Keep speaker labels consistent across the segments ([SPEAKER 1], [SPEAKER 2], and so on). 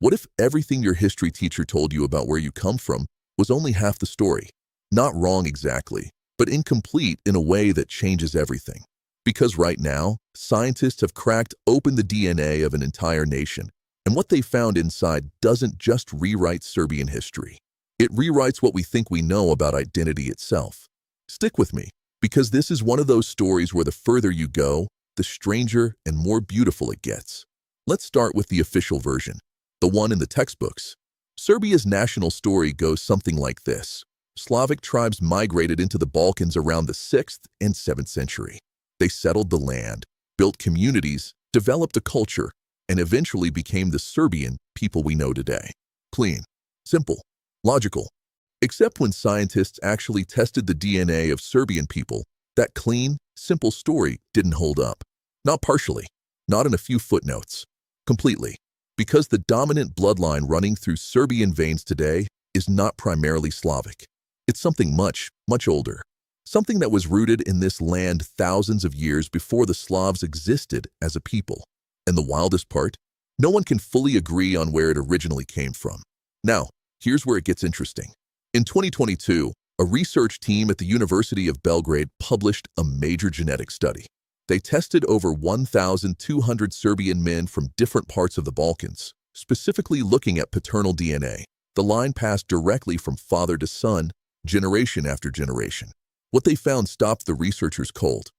[SPEAKER 1] What if everything your history teacher told you about where you come from was only half the story? Not wrong exactly, but incomplete in a way that changes everything. Because right now, scientists have cracked open the DNA of an entire nation, and what they found inside doesn't just rewrite Serbian history. It rewrites what we think we know about identity itself. Stick with me, because this is one of those stories where the further you go, the stranger and more beautiful it gets. Let's start with the official version, the one in the textbooks. Serbia's national story goes something like this. Slavic tribes migrated into the Balkans around the 6th and 7th century. They settled the land, built communities, developed a culture, and eventually became the Serbian people we know today. Clean, simple, logical. Except when scientists actually tested the DNA of Serbian people, that clean, simple story didn't hold up. Not partially, not in a few footnotes. Completely. Because the dominant bloodline running through Serbian veins today is not primarily Slavic. It's something much, much older. Something that was rooted in this land thousands of years before the Slavs existed as a people. And the wildest part? No one can fully agree on where it originally came from. Now, here's where it gets interesting. In 2022, a research team at the University of Belgrade published a major genetic study. They tested over 1,200 Serbian men from different parts of the Balkans, specifically looking at paternal DNA. The line passed directly from father to son, generation after generation. What they found stopped the researchers cold.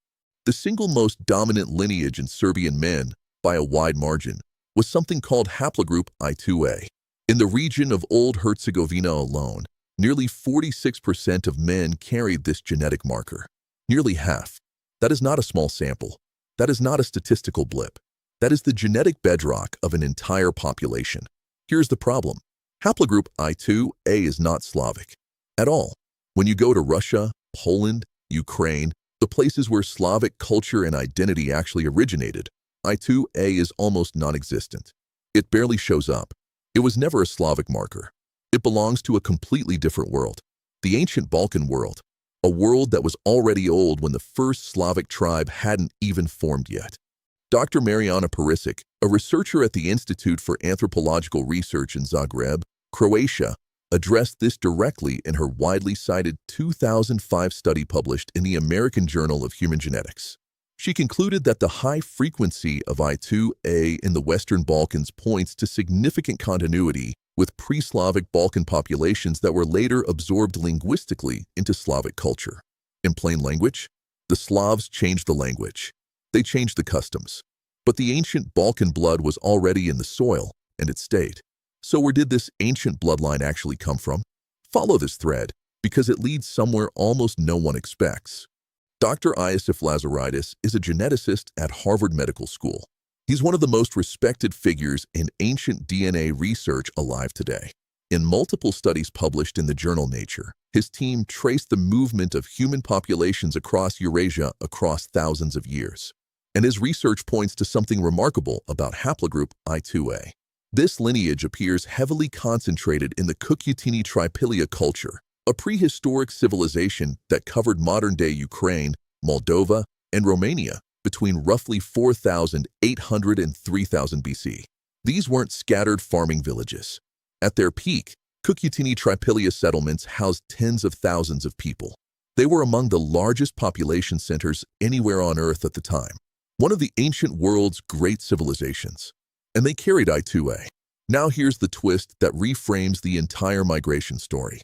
[SPEAKER 1] The single most dominant lineage in Serbian men, by a wide margin, was something called haplogroup I2A. In the region of Old Herzegovina alone, nearly 46% of men carried this genetic marker. Nearly half. That is not a small sample. That is not a statistical blip. That is the genetic bedrock of an entire population. Here's the problem. Haplogroup I2A is not Slavic at all. When you go to Russia, Poland, Ukraine, the places where Slavic culture and identity actually originated, I2A is almost non-existent. It barely shows up. It was never a Slavic marker. It belongs to a completely different world, the ancient Balkan world, a world that was already old when the first Slavic tribe hadn't even formed yet. Dr. Marijana Perisic, a researcher at the Institute for Anthropological Research in Zagreb, Croatia, addressed this directly in her widely cited 2005 study published in the American Journal of Human Genetics. She concluded that the high frequency of I2A in the Western Balkans points to significant continuity with pre-Slavic Balkan populations that were later absorbed linguistically into Slavic culture. In plain language, the Slavs changed the language. They changed the customs. But the ancient Balkan blood was already in the soil, and it stayed. So where did this ancient bloodline actually come from? Follow this thread, because it leads somewhere almost no one expects. Dr. Iosif Lazaridis is a geneticist at Harvard Medical School. He's one of the most respected figures in ancient DNA research alive today. In multiple studies published in the journal Nature, his team traced the movement of human populations across Eurasia across thousands of years. And his research points to something remarkable about haplogroup I2A. This lineage appears heavily concentrated in the Cucutini Tripilia culture, a prehistoric civilization that covered modern-day Ukraine, Moldova, and Romania between roughly 4,800 and 3,000 BC. These weren't scattered farming villages. At their peak, Cucutini Tripilia settlements housed tens of thousands of people. They were among the largest population centers anywhere on Earth at the time, one of the ancient world's great civilizations. And they carried I2A. Now here's the twist that reframes the entire migration story.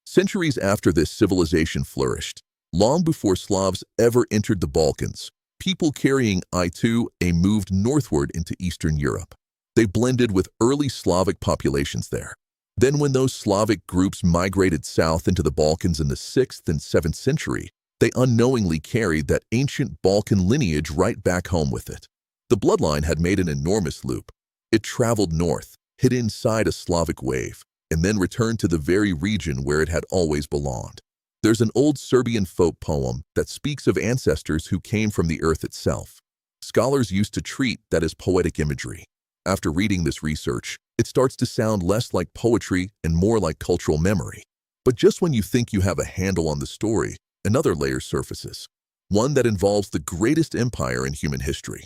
[SPEAKER 1] Centuries after this civilization flourished, long before Slavs ever entered the Balkans, people carrying I2A moved northward into Eastern Europe. They blended with early Slavic populations there. Then when those Slavic groups migrated south into the Balkans in the 6th and 7th century, they unknowingly carried that ancient Balkan lineage right back home with it. The bloodline had made an enormous loop. It traveled north, hid inside a Slavic wave, and then returned to the very region where it had always belonged. There's an old Serbian folk poem that speaks of ancestors who came from the earth itself. Scholars used to treat that as poetic imagery. After reading this research, it starts to sound less like poetry and more like cultural memory. But just when you think you have a handle on the story, another layer surfaces, one that involves the greatest empire in human history.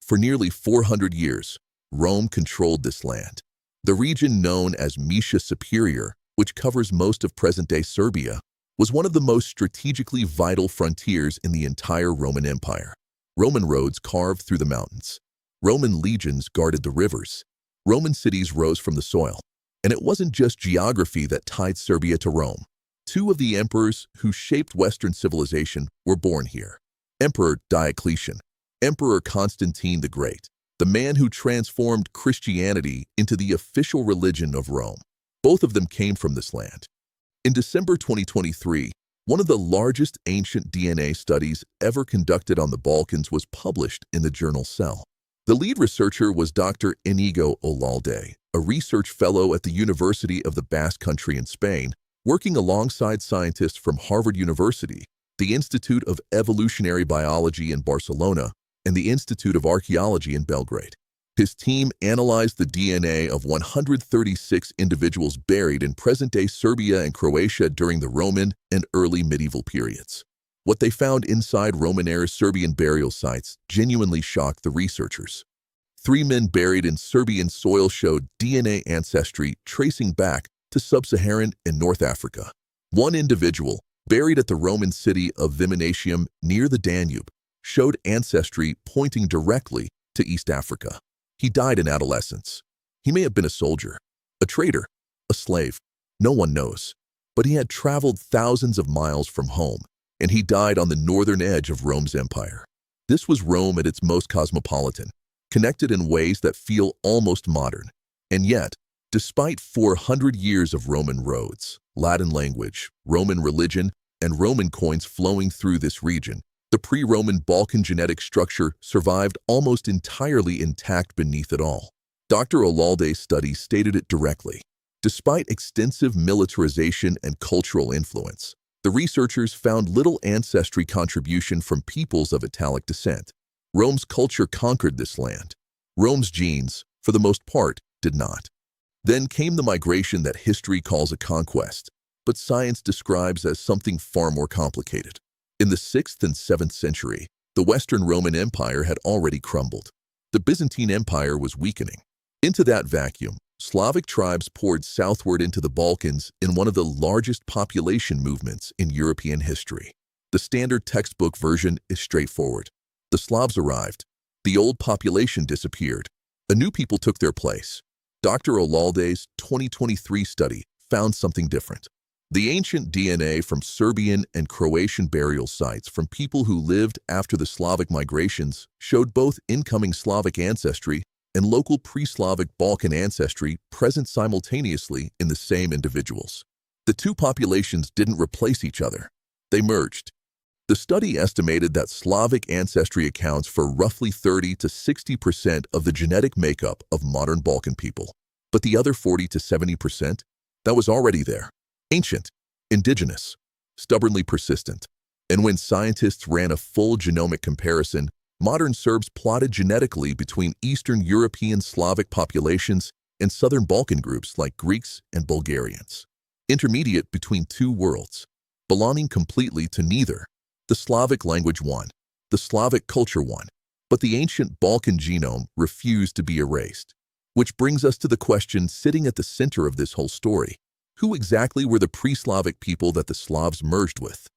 [SPEAKER 1] For nearly 400 years, Rome controlled this land. The region known as Misha Superior, which covers most of present-day Serbia, was one of the most strategically vital frontiers in the entire Roman Empire. Roman roads carved through the mountains. Roman legions guarded the rivers. Roman cities rose from the soil. And it wasn't just geography that tied Serbia to Rome. Two of the emperors who shaped Western civilization were born here. Emperor Diocletian, Emperor Constantine the Great, the man who transformed Christianity into the official religion of Rome. Both of them came from this land. In December 2023, one of the largest ancient DNA studies ever conducted on the Balkans was published in the journal Cell. The lead researcher was Dr. Inigo Olalde, a research fellow at the University of the Basque Country in Spain, working alongside scientists from Harvard University, the Institute of Evolutionary Biology in Barcelona, and the Institute of Archaeology in Belgrade. His team analyzed the DNA of 136 individuals buried in present-day Serbia and Croatia during the Roman and early medieval periods. What they found inside Roman-era Serbian burial sites genuinely shocked the researchers. 3 men buried in Serbian soil showed DNA ancestry tracing back to sub-Saharan and North Africa. One individual, buried at the Roman city of Viminatium near the Danube, showed ancestry pointing directly to East Africa. He died in adolescence. He may have been a soldier, a trader, a slave. No one knows. But he had traveled thousands of miles from home, and he died on the northern edge of Rome's empire. This was Rome at its most cosmopolitan, connected in ways that feel almost modern. And yet, despite 400 years of Roman roads, Latin language, Roman religion, and Roman coins flowing through this region, the pre-Roman Balkan genetic structure survived almost entirely intact beneath it all. Dr. Olalde's study stated it directly. Despite extensive militarization and cultural influence, the researchers found little ancestry contribution from peoples of Italic descent. Rome's culture conquered this land. Rome's genes, for the most part, did not. Then came the migration that history calls a conquest, but science describes as something far more complicated. In the 6th and 7th century, the Western Roman Empire had already crumbled. The Byzantine Empire was weakening. Into that vacuum, Slavic tribes poured southward into the Balkans in one of the largest population movements in European history. The standard textbook version is straightforward. The Slavs arrived. The old population disappeared. A new people took their place. Dr. Olalde's 2023 study found something different. The ancient DNA from Serbian and Croatian burial sites from people who lived after the Slavic migrations showed both incoming Slavic ancestry and local pre-Slavic Balkan ancestry present simultaneously in the same individuals. The two populations didn't replace each other. They merged. The study estimated that Slavic ancestry accounts for roughly 30 to 60% of the genetic makeup of modern Balkan people. But the other 40 to 70%, that was already there. Ancient, indigenous, stubbornly persistent. And when scientists ran a full genomic comparison, modern Serbs plotted genetically between Eastern European Slavic populations and Southern Balkan groups like Greeks and Bulgarians. Intermediate between two worlds, belonging completely to neither. The Slavic language won, the Slavic culture won, but the ancient Balkan genome refused to be erased. Which brings us to the question sitting at the center of this whole story. Who exactly were the pre-Slavic people that the Slavs merged with?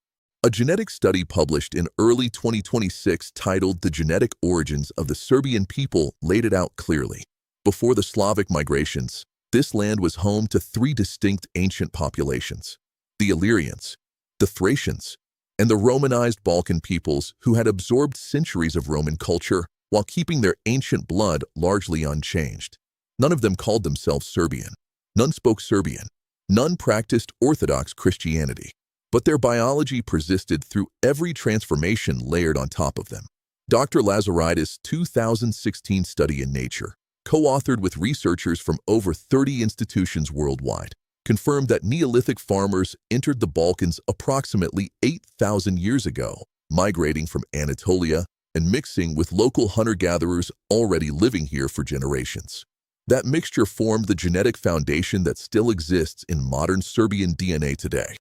[SPEAKER 1] A genetic study published in early 2026 titled The Genetic Origins of the Serbian People laid it out clearly. Before the Slavic migrations, this land was home to 3 distinct ancient populations: the Illyrians, the Thracians, and the Romanized Balkan peoples who had absorbed centuries of Roman culture while keeping their ancient blood largely unchanged. None of them called themselves Serbian. None spoke Serbian. None practiced Orthodox Christianity, but their biology persisted through every transformation layered on top of them. Dr. Lazaridis' 2016 study in Nature, co-authored with researchers from over 30 institutions worldwide, confirmed that Neolithic farmers entered the Balkans approximately 8,000 years ago, migrating from Anatolia and mixing with local hunter-gatherers already living here for generations. That mixture formed the genetic foundation that still exists in modern Serbian DNA today.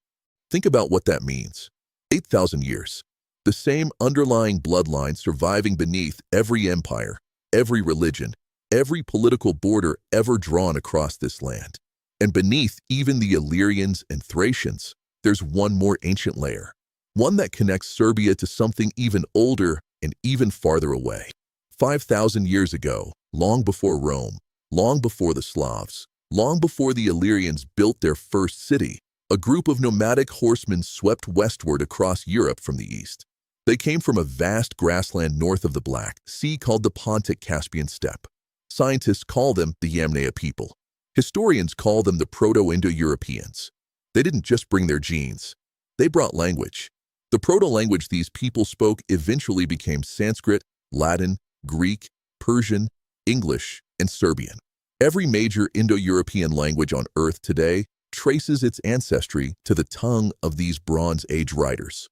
[SPEAKER 1] Think about what that means. 8,000 years. The same underlying bloodline surviving beneath every empire, every religion, every political border ever drawn across this land. And beneath even the Illyrians and Thracians, there's one more ancient layer, one that connects Serbia to something even older and even farther away. 5,000 years ago, long before Rome, long before the Slavs, long before the Illyrians built their first city, a group of nomadic horsemen swept westward across Europe from the east. They came from a vast grassland north of the Black Sea called the Pontic-Caspian steppe. Scientists call them the Yamnaya people. Historians call them the Proto-Indo-Europeans. They didn't just bring their genes. They brought language. The proto-language these people spoke eventually became Sanskrit, Latin, Greek, Persian, English, and Serbian. Every major Indo-European language on Earth today traces its ancestry to the tongue of these Bronze Age writers.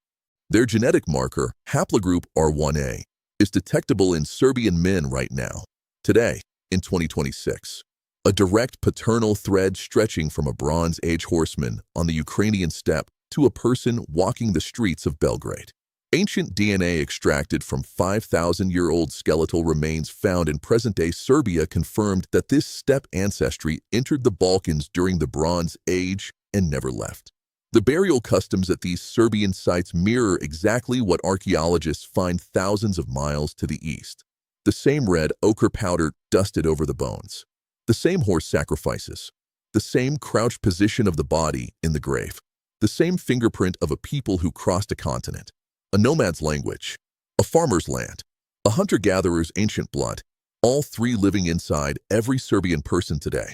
[SPEAKER 1] Their genetic marker, haplogroup R1a, is detectable in Serbian men right now, today, in 2026. A direct paternal thread stretching from a Bronze Age horseman on the Ukrainian steppe to a person walking the streets of Belgrade. Ancient DNA extracted from 5,000-year-old skeletal remains found in present-day Serbia confirmed that this steppe ancestry entered the Balkans during the Bronze Age and never left. The burial customs at these Serbian sites mirror exactly what archaeologists find thousands of miles to the east. The same red ochre powder dusted over the bones. The same horse sacrifices. The same crouched position of the body in the grave. The same fingerprint of a people who crossed a continent. A nomad's language. A farmer's land. A hunter-gatherer's ancient blood. All three living inside every Serbian person today.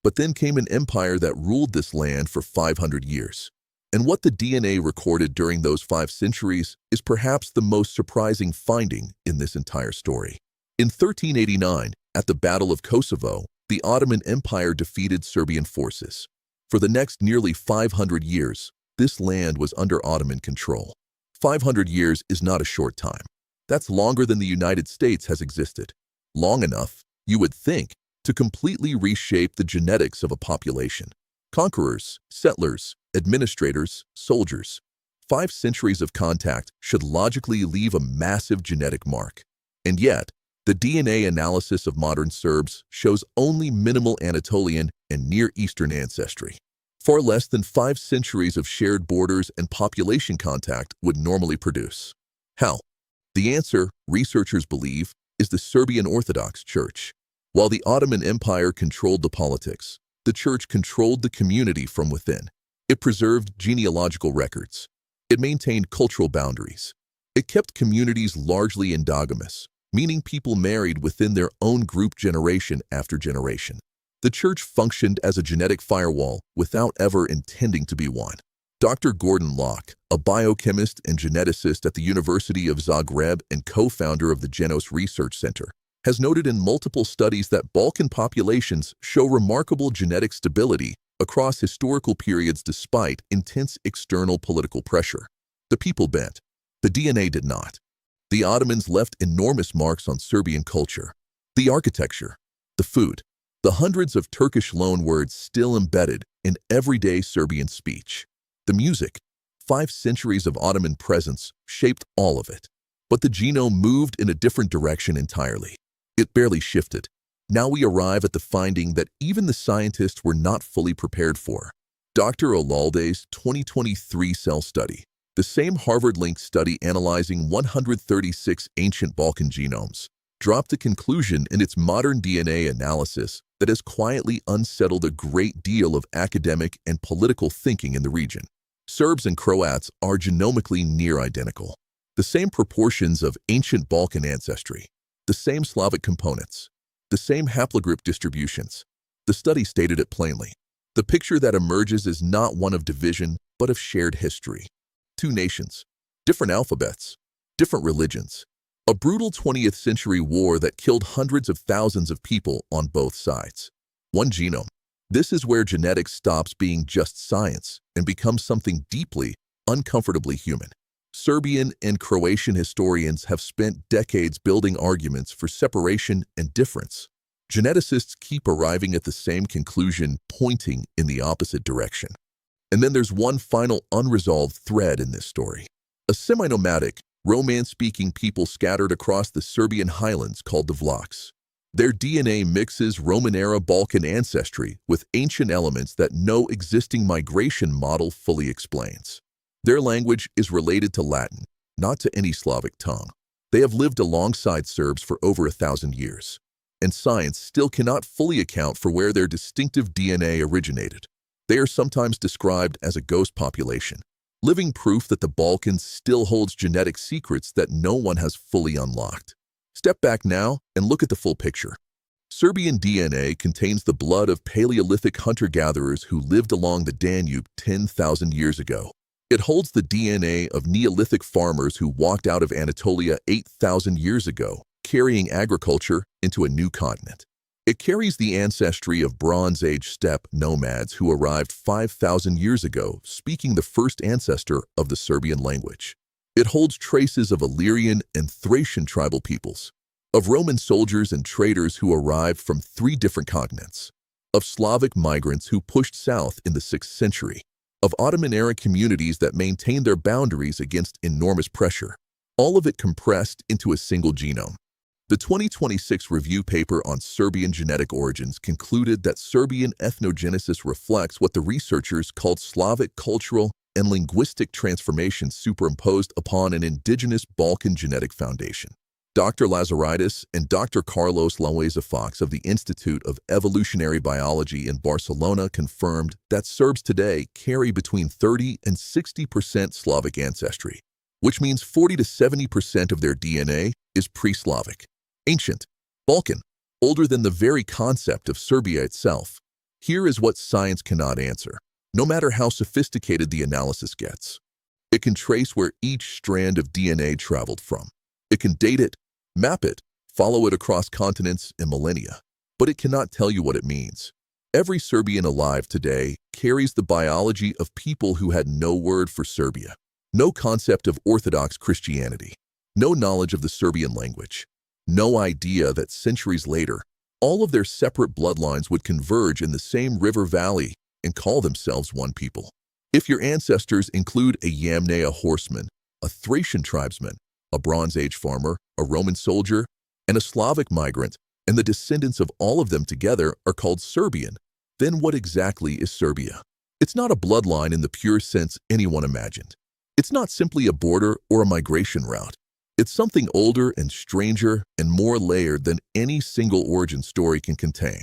[SPEAKER 1] But then came an empire that ruled this land for 500 years. And what the DNA recorded during those 5 centuries is perhaps the most surprising finding in this entire story. In 1389, at the Battle of Kosovo, the Ottoman Empire defeated Serbian forces. For the next nearly 500 years, this land was under Ottoman control. 500 years is not a short time. That's longer than the United States has existed. Long enough, you would think, to completely reshape the genetics of a population. Conquerors, settlers, administrators, soldiers. 5 centuries of contact should logically leave a massive genetic mark. And yet, the DNA analysis of modern Serbs shows only minimal Anatolian and Near Eastern ancestry. Far less than 5 centuries of shared borders and population contact would normally produce. How? The answer, researchers believe, is the Serbian Orthodox Church. While the Ottoman Empire controlled the politics, the Church controlled the community from within. It preserved genealogical records. It maintained cultural boundaries. It kept communities largely endogamous, meaning people married within their own group generation after generation. The Church functioned as a genetic firewall without ever intending to be one. Dr. Gordon Locke, a biochemist and geneticist at the University of Zagreb and co-founder of the Genos Research Center, has noted in multiple studies that Balkan populations show remarkable genetic stability across historical periods despite intense external political pressure. The people bent. The DNA did not. The Ottomans left enormous marks on Serbian culture. The architecture, the food, the hundreds of Turkish loanwords still embedded in everyday Serbian speech. The music, 5 centuries of Ottoman presence shaped all of it. But the genome moved in a different direction entirely. It barely shifted. Now we arrive at the finding that even the scientists were not fully prepared for. Dr. Olalde's 2023 cell study, the same Harvard-linked study analyzing 136 ancient Balkan genomes, dropped a conclusion in its modern DNA analysis that has quietly unsettled a great deal of academic and political thinking in the region. Serbs and Croats are genomically near identical. The same proportions of ancient Balkan ancestry, the same Slavic components, the same haplogroup distributions. The study stated it plainly. The picture that emerges is not one of division, but of shared history. 2 nations, different alphabets, different religions. A brutal 20th century war that killed hundreds of thousands of people on both sides. 1 genome. This is where genetics stops being just science and becomes something deeply, uncomfortably human. Serbian and Croatian historians have spent decades building arguments for separation and difference. Geneticists keep arriving at the same conclusion, pointing in the opposite direction. And then there's one final unresolved thread in this story. A semi-nomadic, Romance-speaking people scattered across the Serbian highlands called the Vlachs. Their DNA mixes Roman-era Balkan ancestry with ancient elements that no existing migration model fully explains. Their language is related to Latin, not to any Slavic tongue. They have lived alongside Serbs for over 1,000 years, and science still cannot fully account for where their distinctive DNA originated. They are sometimes described as a ghost population, living proof that the Balkans still holds genetic secrets that no one has fully unlocked. Step back now and look at the full picture. Serbian DNA contains the blood of Paleolithic hunter-gatherers who lived along the Danube 10,000 years ago. It holds the DNA of Neolithic farmers who walked out of Anatolia 8,000 years ago, carrying agriculture into a new continent. It carries the ancestry of Bronze Age steppe nomads who arrived 5,000 years ago, speaking the first ancestor of the Serbian language. It holds traces of Illyrian and Thracian tribal peoples, of Roman soldiers and traders who arrived from 3 different continents, of Slavic migrants who pushed south in the 6th century, of Ottoman-era communities that maintained their boundaries against enormous pressure, all of it compressed into a single genome. The 2026 review paper on Serbian genetic origins concluded that Serbian ethnogenesis reflects what the researchers called Slavic cultural and linguistic transformation superimposed upon an indigenous Balkan genetic foundation. Dr. Lazaridis and Dr. Carlos Laueza-Fox of the Institute of Evolutionary Biology in Barcelona confirmed that Serbs today carry between 30 and 60% Slavic ancestry, which means 40 to 70% of their DNA is pre-Slavic, ancient, Balkan, older than the very concept of Serbia itself. Here is what science cannot answer, no matter how sophisticated the analysis gets. It can trace where each strand of DNA traveled from. It can date it, map it, follow it across continents and millennia, but it cannot tell you what it means. Every Serbian alive today carries the biology of people who had no word for Serbia, no concept of Orthodox Christianity, no knowledge of the Serbian language, no idea that centuries later, all of their separate bloodlines would converge in the same river valley and call themselves one people. If your ancestors include a Yamnaya horseman, a Thracian tribesman, a Bronze Age farmer, a Roman soldier, and a Slavic migrant, and the descendants of all of them together are called Serbian, then what exactly is Serbia? It's not a bloodline in the pure sense anyone imagined. It's not simply a border or a migration route. It's something older and stranger and more layered than any single origin story can contain.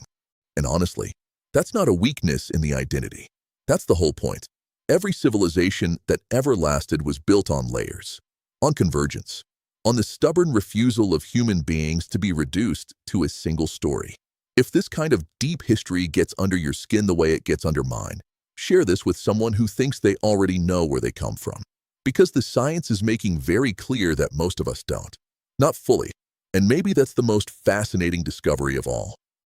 [SPEAKER 1] And honestly, that's not a weakness in the identity. That's the whole point. Every civilization that ever lasted was built on layers, on convergence, on the stubborn refusal of human beings to be reduced to a single story. If this kind of deep history gets under your skin the way it gets under mine, share this with someone who thinks they already know where they come from. Because the science is making very clear that most of us don't. Not fully. And maybe that's the most fascinating discovery of all.